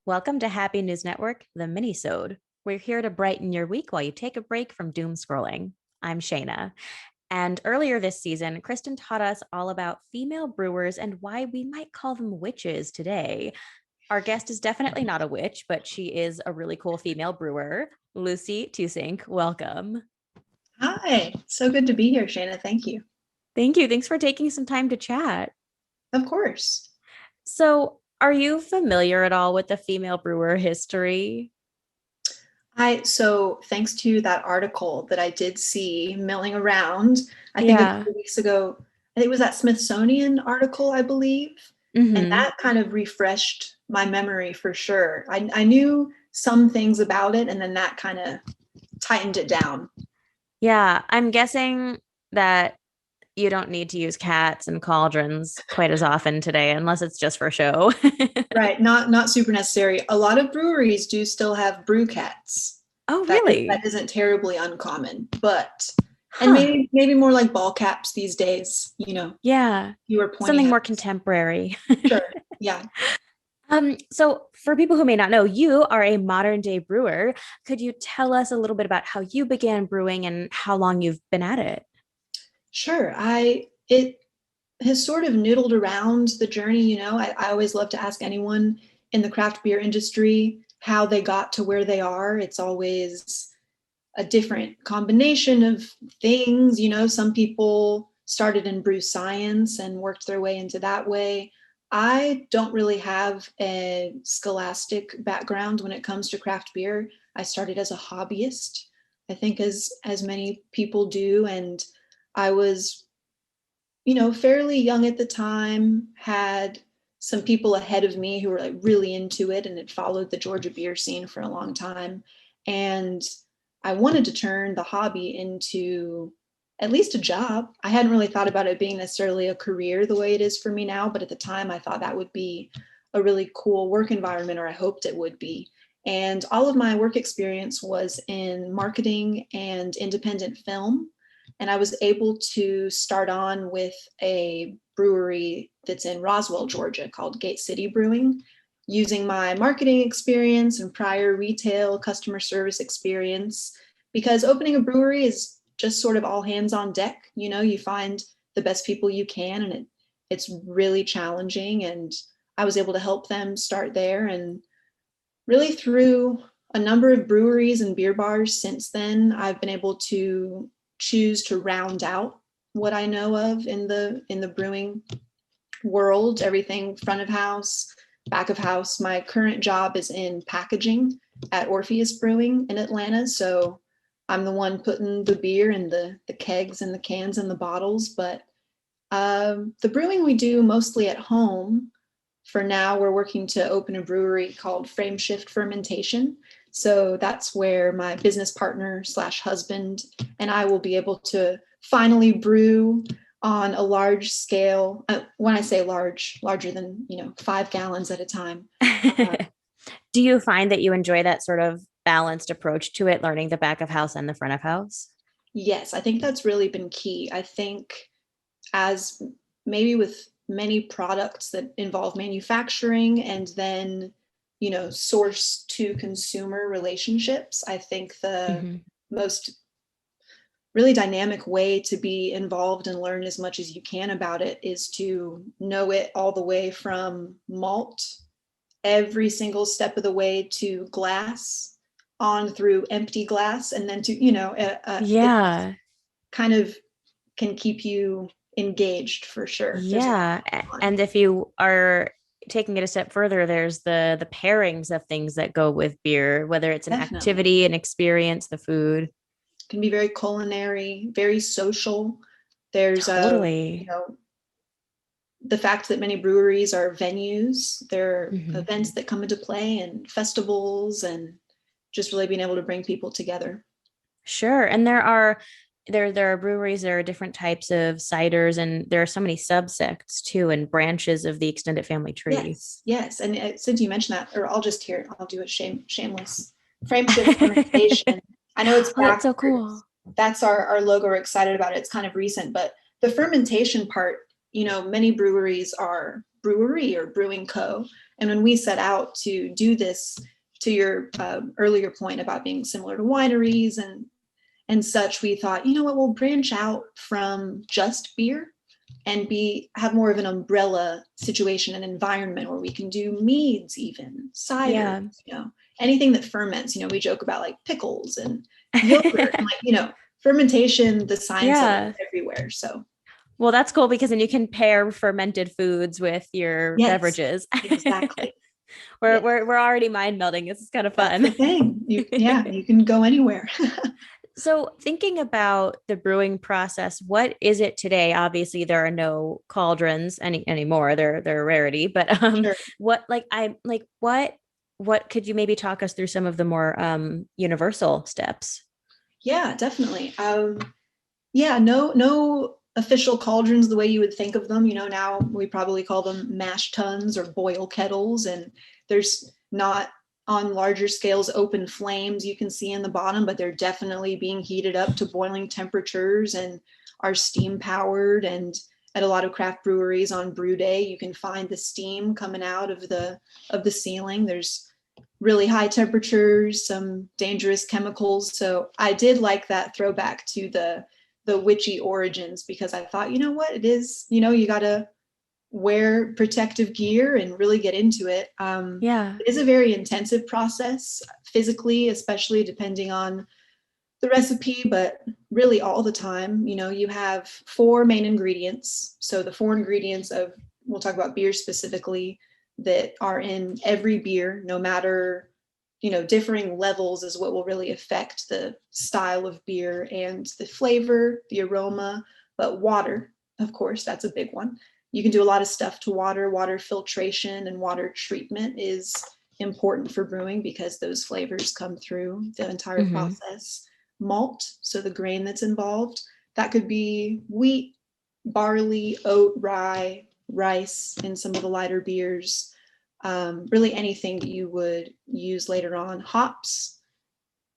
Welcome to Happy News Network, the Minisode. We're here to brighten your week while you take a break from doom scrolling. I'm Shayna. And earlier this season, Kristen taught us all about female brewers and why we might call them witches today. Our guest is definitely not a witch, but she is a really cool female brewer. Lucy Teusink, welcome. Hi, so good to be here, Shayna. Thank you. Thank you. Thanks for taking some time to chat. Of course. So, are you familiar at all with the female brewer history? So thanks to that article that I did see milling around, I think a Yeah. couple weeks ago, I think it was that Smithsonian article, I believe, and Mm-hmm. that kind of refreshed my memory for sure. I knew some things about it, and then that kind of tightened it down. Yeah, I'm guessing that you don't need to use cats and cauldrons quite as often today, unless it's just for show. Right, not super necessary. A lot of breweries do still have brew cats. Oh, That really? isn't terribly uncommon, but and Huh. maybe more like ball caps these days, Yeah. you were pointing Something at. more contemporary. Sure. Yeah. So for people who may not know, you are a modern day brewer. Could you tell us a little bit about how you began brewing and how long you've been at it? Sure. I it has sort of noodled around the journey. I always love to ask anyone in the craft beer industry how they got to where they are. It's always a different combination of things. Some people started in brew science and worked their way into that way. I don't really have a scholastic background when it comes to craft beer. I started as a hobbyist, I think as many people do, and I was fairly young at the time, had some people ahead of me who were like really into it and had followed the Georgia beer scene for a long time. And I wanted to turn the hobby into at least a job. I hadn't really thought about it being necessarily a career the way it is for me now, but at the time I thought that would be a really cool work environment, or I hoped it would be. And all of my work experience was in marketing and independent film, and I was able to start on with a brewery that's in Roswell, Georgia, called Gate City Brewing, using my marketing experience and prior retail customer service experience. Because opening a brewery is just sort of all hands on deck. You find the best people you can, and it's really challenging. And I was able to help them start there, and really through a number of breweries and beer bars since then, I've been able to choose to round out what I know of in the brewing world, everything front of house, back of house. My current job is in packaging at Orpheus Brewing in Atlanta. So I'm the one putting the beer in the kegs and the cans and the bottles. But the brewing we do mostly at home. For now, we're working to open a brewery called Frame Shift Fermentation. So that's where my business partner slash husband and I will be able to finally brew on a large scale. When I say large, larger than 5 gallons at a time. Uh, Do you find that you enjoy that sort of balanced approach to it, learning the back of house and the front of house? yes, I think that's really been key. I think as maybe with many products that involve manufacturing and then source to consumer relationships, I think the Mhm. most really dynamic way to be involved and learn as much as you can about it is to know it all the way from malt, every single step of the way, to glass, on through empty glass, and then to it Yeah. kind of can keep you engaged for sure. There's a lot Yeah. going on. And if you are taking it a step further, there's the pairings of things that go with beer, whether it's an Definitely. activity, an experience, the food. Can be very culinary, very social. There's Totally. the fact that many breweries are venues. There are Mhm. events that come into play and festivals, and just really being able to bring people together. Sure. And there are breweries, there are different types of ciders, and there are so many subsects too and branches of the extended family tree. Yes, yes. And since you mentioned that, or I'll do it shameless. Frame shift fermentation. I know it's Oh, that's so backwards. cool. That's our logo. We're excited about it. It's kind of recent, but the fermentation part, many breweries are brewery or brewing co. And when we set out to do this, to your earlier point about being similar to wineries and such, we thought, you know what, we'll branch out from just beer and have more of an umbrella situation and environment where we can do meads, even cider, Yeah. anything that ferments. We joke about like pickles and yogurt and like, fermentation, the science of it Yeah. is everywhere. So Well, that's cool because then you can pair fermented foods with your yes, beverages. exactly. we're, Yeah, we're we're already mind melding. This is kind of that's the fun. thing. You can go anywhere. So, thinking about the brewing process, what is it today? Obviously, there are no cauldrons anymore. They're a rarity. But Sure. what could you maybe talk us through some of the more universal steps? Yeah, definitely. Yeah, no official cauldrons the way you would think of them. Now we probably call them mash tuns or boil kettles, and there's not on larger scales open flames you can see in the bottom, but they're definitely being heated up to boiling temperatures and are steam powered. And at a lot of craft breweries on brew day, you can find the steam coming out of the ceiling. There's really high temperatures, some dangerous chemicals. So I did like that throwback to the witchy origins, because I thought, you know what, it is, you got to wear protective gear and really get into it. Yeah. It is a very intensive process physically, especially depending on the recipe, but really all the time. You have four main ingredients. So the four ingredients we'll talk about beer specifically, that are in every beer, no matter, differing levels, is what will really affect the style of beer and the flavor, the aroma. But water, of course, that's a big one. You can do a lot of stuff to water. Water filtration and water treatment is important for brewing because those flavors come through the entire Hmm. process. Malt, so the grain that's involved, that could be wheat, barley, oat, rye, rice in some of the lighter beers. Really anything that you would use later on. Hops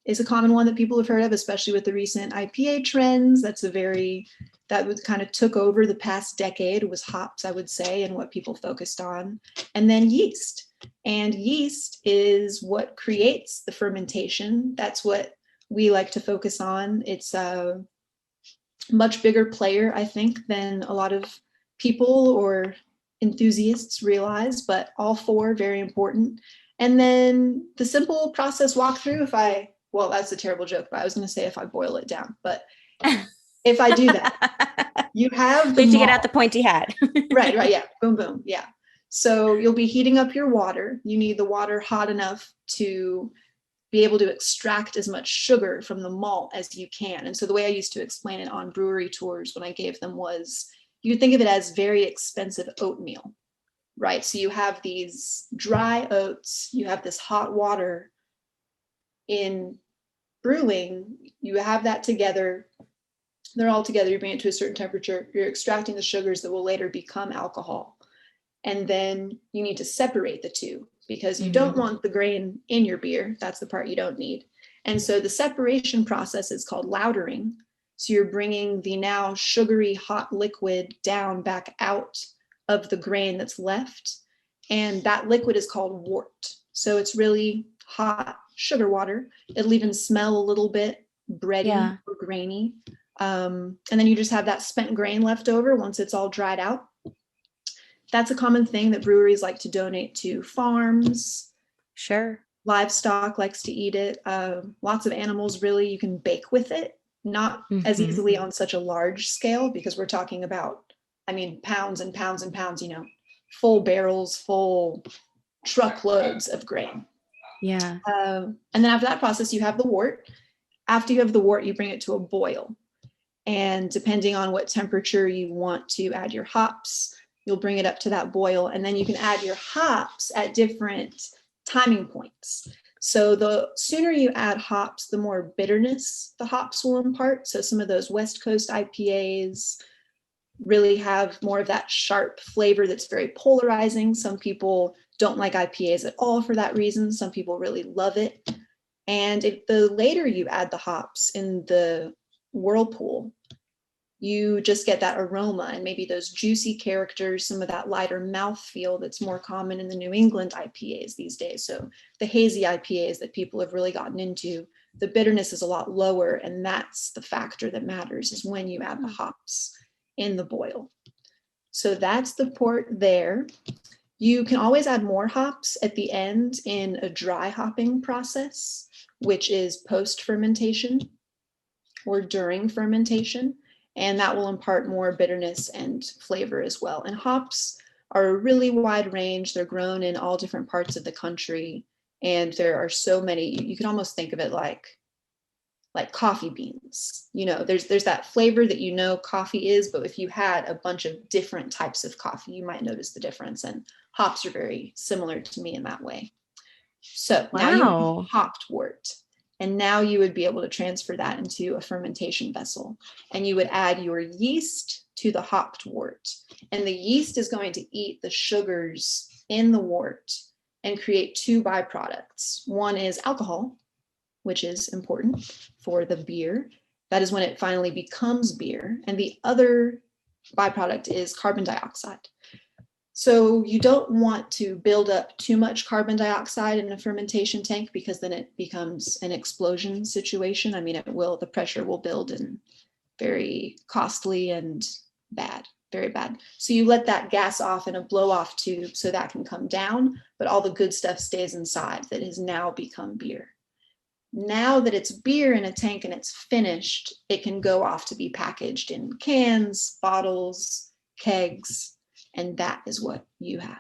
is a common one that people have heard of, especially with the recent IPA trends. That was kind of took over the past decade, was hops, I would say, and what people focused on. And then yeast. And yeast is what creates the fermentation. That's what we like to focus on. It's a much bigger player, I think, than a lot of people or enthusiasts realize, but all four very important. And then the simple process walkthrough, well, that's a terrible joke, but I was going to say if I boil it down, but if I do that, you have We the have to get out malt. the pointy hat. Right, yeah, boom, boom, yeah. So you'll be heating up your water. You need the water hot enough to be able to extract as much sugar from the malt as you can. And so the way I used to explain it on brewery tours when I gave them was, you think of it as very expensive oatmeal, right? So you have these dry oats, you have this hot water. In brewing, you have that together. They're all together. You bring it to a certain temperature. You're extracting the sugars that will later become alcohol. And then you need to separate the two, because you don't Hmm. want the grain in your beer. That's the part you don't need. And so the separation process is called lautering. So you're bringing the now sugary hot liquid down back out of the grain that's left. And that liquid is called wort. So it's really hot sugar water. It'll even smell a little bit bready Yeah. or grainy. And then you just have that spent grain left over once it's all dried out. That's a common thing that breweries like to donate to farms. Sure. Livestock likes to eat it. Lots of animals, really, you can bake with it, not as Hmm. easily on such a large scale, because we're talking about, pounds and pounds and pounds, full barrels, full truckloads of grain. Yeah. And then after that process, you have the wort. After you have the wort, you bring it to a boil. And depending on what temperature you want to add your hops, you'll bring it up to that boil. And then you can add your hops at different timing points. So the sooner you add hops, the more bitterness the hops will impart. So some of those West Coast IPAs really have more of that sharp flavor that's very polarizing. Some people don't like IPAs at all for that reason. Some people really love it. And the later you add the hops in the whirlpool, you just get that aroma and maybe those juicy characters, some of that lighter mouthfeel that's more common in the New England IPAs these days. So the hazy IPAs that people have really gotten into, the bitterness is a lot lower, and that's the factor that matters, is when you add the hops in the boil. So that's the port there. You can always add more hops at the end in a dry hopping process, which is post fermentation or during fermentation, and that will impart more bitterness and flavor as well. And hops are a really wide range. They're grown in all different parts of the country, and there are so many. You can almost think of it like coffee beans. There's that flavor that coffee is, but if you had a bunch of different types of coffee, you might notice the difference. And hops are very similar to me in that way. So now you have Wow. hopped wort. And now you would be able to transfer that into a fermentation vessel. And you would add your yeast to the hopped wort. And the yeast is going to eat the sugars in the wort and create two byproducts. One is alcohol, which is important for the beer. That is when it finally becomes beer. And the other byproduct is carbon dioxide. So you don't want to build up too much carbon dioxide in a fermentation tank, because then it becomes an explosion situation. I mean, the pressure will build, and very costly and bad, very bad. So you let that gas off in a blow off tube so that can come down, but all the good stuff stays inside that has now become beer. Now that it's beer in a tank and it's finished, it can go off to be packaged in cans, bottles, kegs, and that is what you have.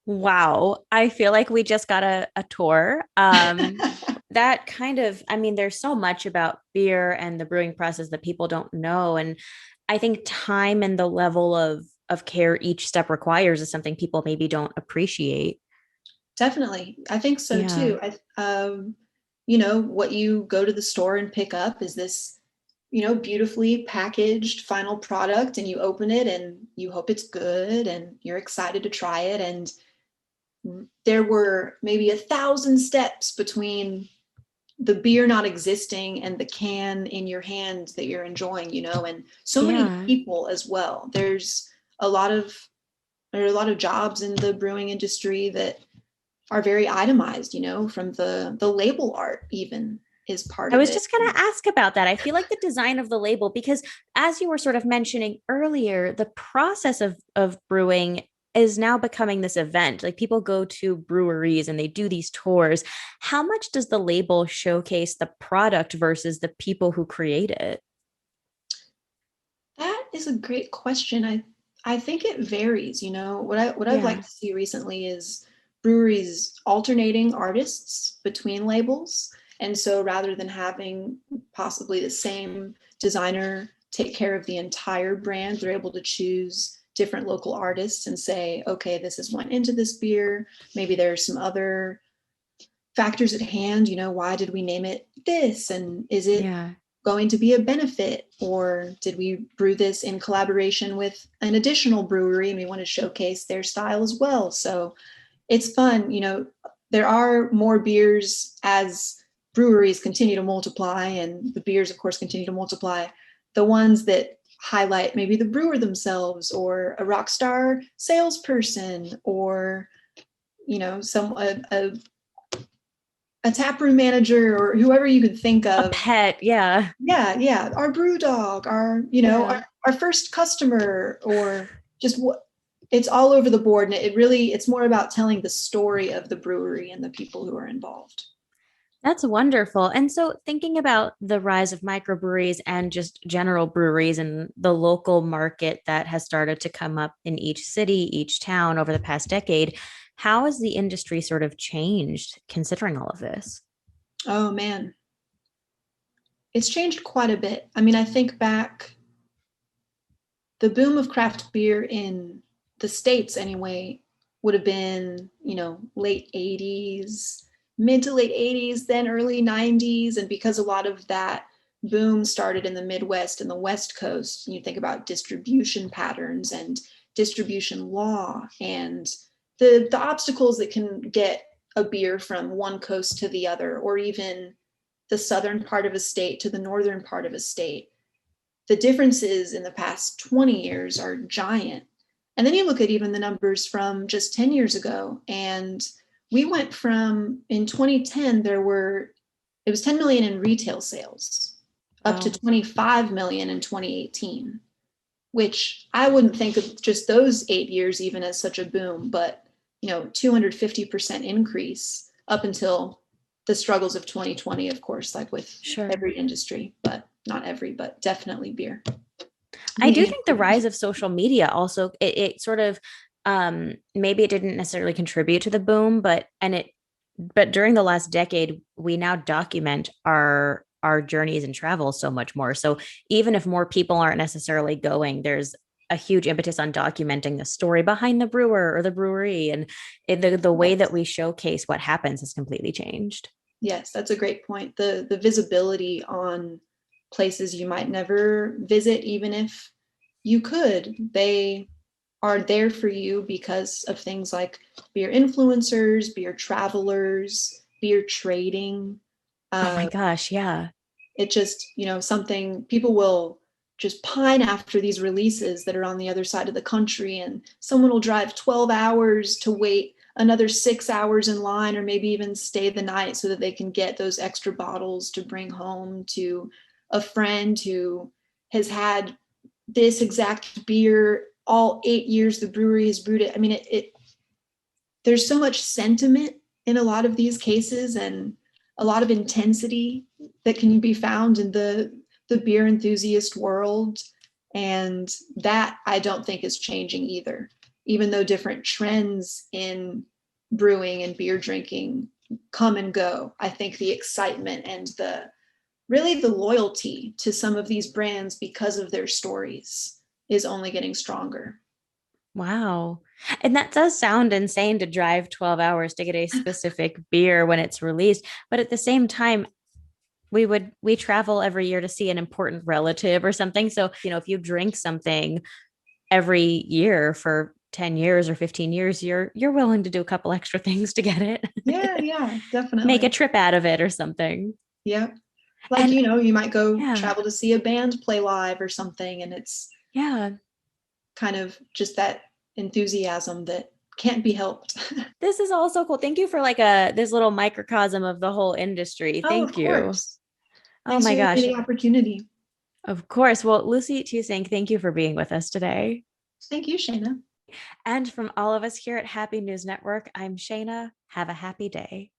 Wow. I feel like we just got a tour. That kind of, I mean, there's so much about beer and the brewing process that people don't know. And I think time and the level of care each step requires is something people maybe don't appreciate. Definitely. I think so Yeah. too. What you go to the store and pick up is this, beautifully packaged final product, and you open it and you hope it's good and you're excited to try it. And there were maybe 1,000 steps between the beer not existing and the can in your hand that you're enjoying, and so many Yeah. people as well. A lot of there are a lot of jobs in the brewing industry that are very itemized, from the label art even is part I of was it. just going to ask about that. I feel like the design of the label, because as you were sort of mentioning earlier, the process of brewing is now becoming this event. Like people go to breweries and they do these tours. How much does the label showcase the product versus the people who create it? That is a great question. I think it varies. What I've liked Yeah. to see recently is breweries alternating artists between labels. And so rather than having possibly the same designer take care of the entire brand, they're able to choose different local artists and say, okay, this is went into this beer. Maybe there's some other factors at hand. Why did we name it this? And is it Yeah. going to be a benefit, or did we brew this in collaboration with an additional brewery and we want to showcase their style as well? So it's fun. There are more beers as breweries continue to multiply, and the beers of course continue to multiply. The ones that highlight maybe the brewer themselves, or a rock star salesperson, or some a taproom manager, or whoever you could think A of. pet. Yeah. Yeah, our brew dog, Yeah. our first customer, or just what, it's all over the board. And it's more about telling the story of the brewery and the people who are involved. That's wonderful. And so, thinking about the rise of microbreweries and just general breweries and the local market that has started to come up in each city, each town over the past decade, how has the industry sort of changed considering all of this? Oh man, it's changed quite a bit. I mean, I think back, the boom of craft beer in the States anyway would have been, late 80s, mid to late 80s, then early 90s. And because a lot of that boom started in the Midwest and the West Coast, you think about distribution patterns and distribution law and the obstacles that can get a beer from one coast to the other, or even the southern part of a state to the northern part of a state. the differences in the past 20 years are giant. And then you look at even the numbers from just 10 years ago, and we went from, in 2010, it was 10 million in retail sales, up to Wow. 25 million in 2018, which I wouldn't think of just those 8 years even as such a boom, but 250% increase up until the struggles of 2020, of course, like with Sure. every industry, but not every, but definitely beer. I do Media think the rise of social media also it sort of maybe it didn't necessarily contribute to the boom, but during the last decade, we now document our journeys and travel so much more. So even if more people aren't necessarily going, there's a huge impetus on documenting the story behind the brewer or the brewery, and the way that Yes. we showcase what happens has completely changed. Yes, that's a great point. The visibility on places you might never visit, even if you could, they are there for you because of things like beer influencers, beer travelers, beer trading. Oh my Uh, gosh, yeah. it just, something people will just pine after these releases that are on the other side of the country, and someone will drive 12 hours to wait another 6 hours in line, or maybe even stay the night so that they can get those extra bottles to bring home to a friend who has had this exact beer all 8 years the brewery has brewed it. I mean, there's so much sentiment in a lot of these cases, and a lot of intensity that can be found in the beer enthusiast world. And that I don't think is changing either, even though different trends in brewing and beer drinking come and go. I think the excitement and the loyalty to some of these brands because of their stories is only getting stronger. Wow. And that does sound insane to drive 12 hours to get a specific beer when it's released. But at the same time, we travel every year to see an important relative or something. So, if you drink something every year for 10 years or 15 years, you're willing to do a couple extra things to get Yeah, it. yeah, Make a definitely. trip out of it or something. Yeah. Like, And you might go yeah, travel to see a band play live or something, and it's yeah. kind of just that enthusiasm that can't be helped. This is all so cool. Thank you for like a this little microcosm of the whole industry. Oh, of Thank you. course. Oh Thanks my for giving gosh. me the opportunity. Of course. Well, Lucy Teusink, thank you for being with us today. Thank you, Shayna. And from all of us here at Happy News Network, I'm Shayna. Have a happy day.